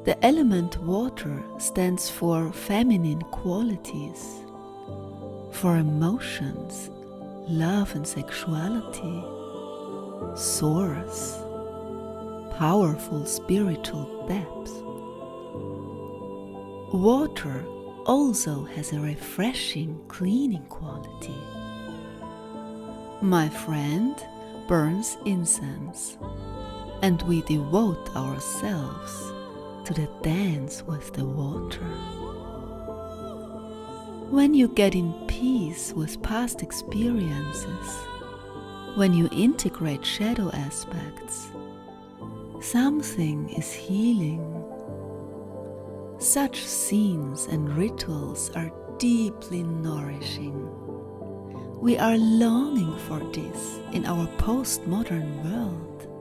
The element water stands for feminine qualities, for emotions, love and sexuality, source, powerful spiritual depth. Water also has a refreshing, cleaning quality. My friend burns incense, and we devote ourselves to the dance with the water. When you get in peace with past experiences, when you integrate shadow aspects, something is healing. Such scenes and rituals are deeply nourishing. We are longing for this in our postmodern world.